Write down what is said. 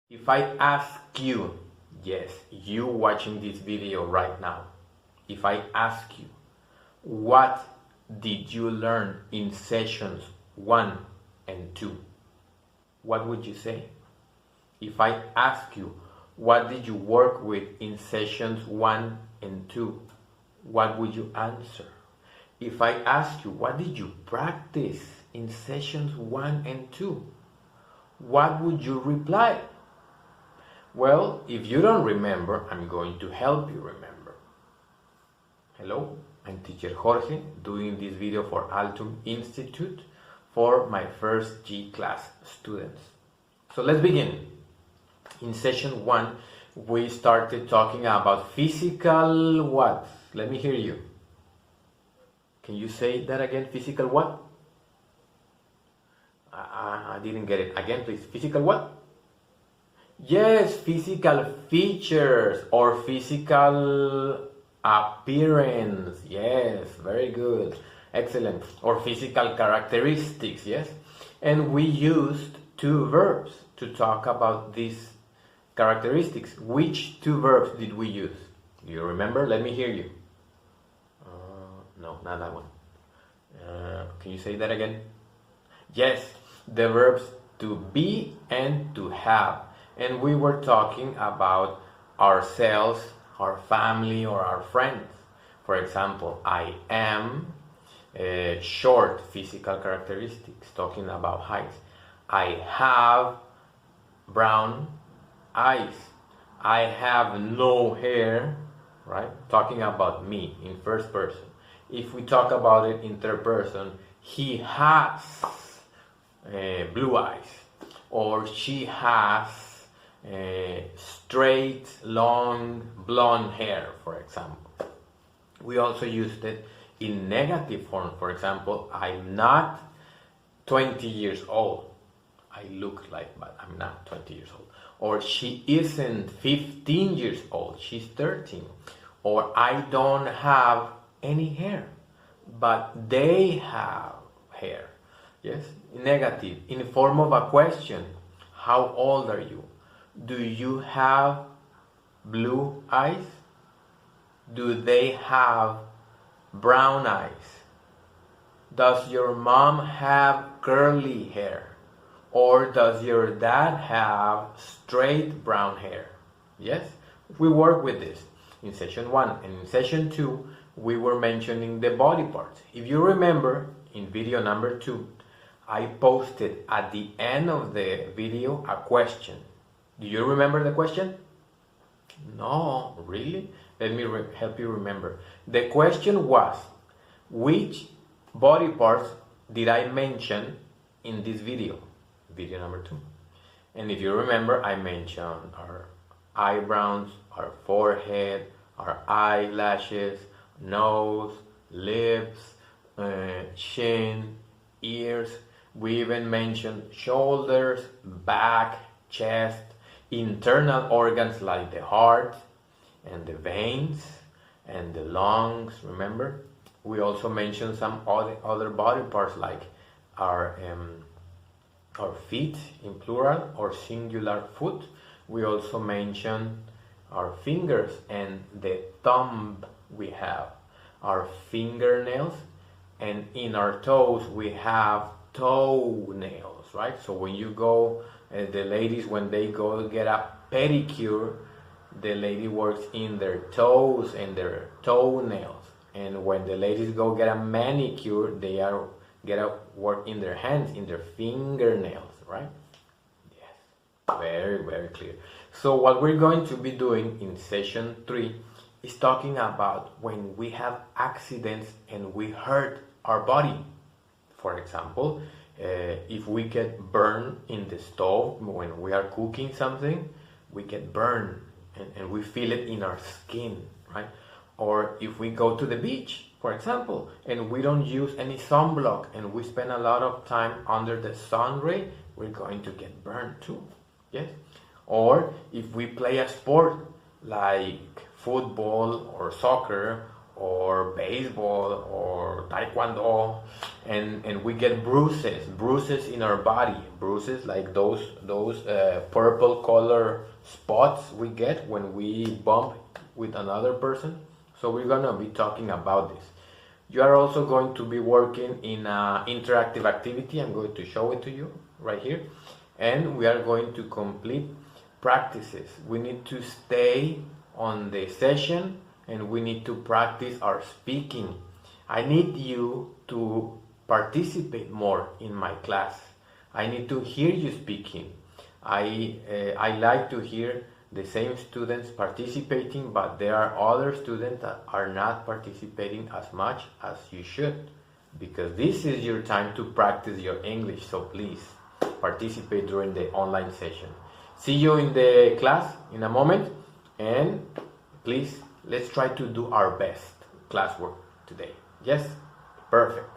If I ask you, yes, you watching this video right now, if I ask you, what did you learn in sessions 1 and 2? What would you say? If I ask you, what did you work with in sessions 1 and 2? What would you answer? If I ask you, what did you practice in sessions 1 and 2? What would you reply? Well, if you don't remember, I'm going to help you remember. Hello, I'm teacher Jorge, doing this video for Altum Institute for my first G class students. So let's begin. In session 1, we started talking about physical what? Let me hear you. Can you say that again? Physical what? I didn't get it. Again, please. Physical what? Yes, physical features or physical appearance. Yes, very good. Excellent. Or physical characteristics, yes? And we used two verbs to talk about these characteristics. Which two verbs did we use? Do you remember? Let me hear you. No, not that one. Can you say that again? Yes, the verbs to be and to have. And we were talking about ourselves, our family, or our friends. For example, I am short, physical characteristics, talking about height. I have brown eyes. I have no hair, right? Talking about me in first person. If we talk about it in third person, he has blue eyes, or she has straight, long, blonde hair, for example. We also used it in negative form. For example, I'm not 20 years old. I look like, but I'm not 20 years old. Or she isn't 15 years old, she's 13. Or I don't have any hair, but they have hair. Yes, negative, in form of a question. How old are you? Do you have blue eyes? Do they have brown eyes? Does your mom have curly hair? Or does your dad have straight brown hair? Yes, we work with this in session 1. And in session 2, we were mentioning the body parts. If you remember, in video number 2, I posted at the end of the video a question. Do you remember the question? No, really? Let me help you remember. The question was, which body parts did I mention in this video? Video number 2. And if you remember, I mentioned our eyebrows, our forehead, our eyelashes, nose, lips, chin, ears. We even mentioned shoulders, back, chest, internal organs like the heart and the veins and the lungs, remember? We also mentioned some other body parts like our feet in plural or singular foot. We also mentioned our fingers and the thumb we have, our fingernails, and in our toes we have toenails, right? So when you go, the ladies, when they go get a pedicure, the lady works in their toes and their toenails. And when the ladies go get a manicure, they get a work in their hands, in their fingernails, right? Yes, very, very clear. So what we're going to be doing in session 3 is talking about when we have accidents and we hurt our body. For example, if we get burned in the stove when we are cooking something, we get burned and we feel it in our skin, right? Or if we go to the beach, for example, and we don't use any sunblock and we spend a lot of time under the sun ray, we're going to get burned too, yes? Or if we play a sport like football or soccer or baseball or taekwondo, and we get bruises in our body, bruises like those purple color spots we get when we bump with another person. So we're gonna be talking about this. You are also going to be working in an interactive activity. I'm going to show it to you right here, and we are going to complete practices. We need to stay on the session and we need to practice our speaking. I need you to participate more in my class. I need to hear you speaking. I like to hear the same students participating, but there are other students that are not participating as much as you should, because this is your time to practice your English. So please participate during the online session. See you in the class in a moment, and please let's try to do our best classwork today. Yes? Perfect.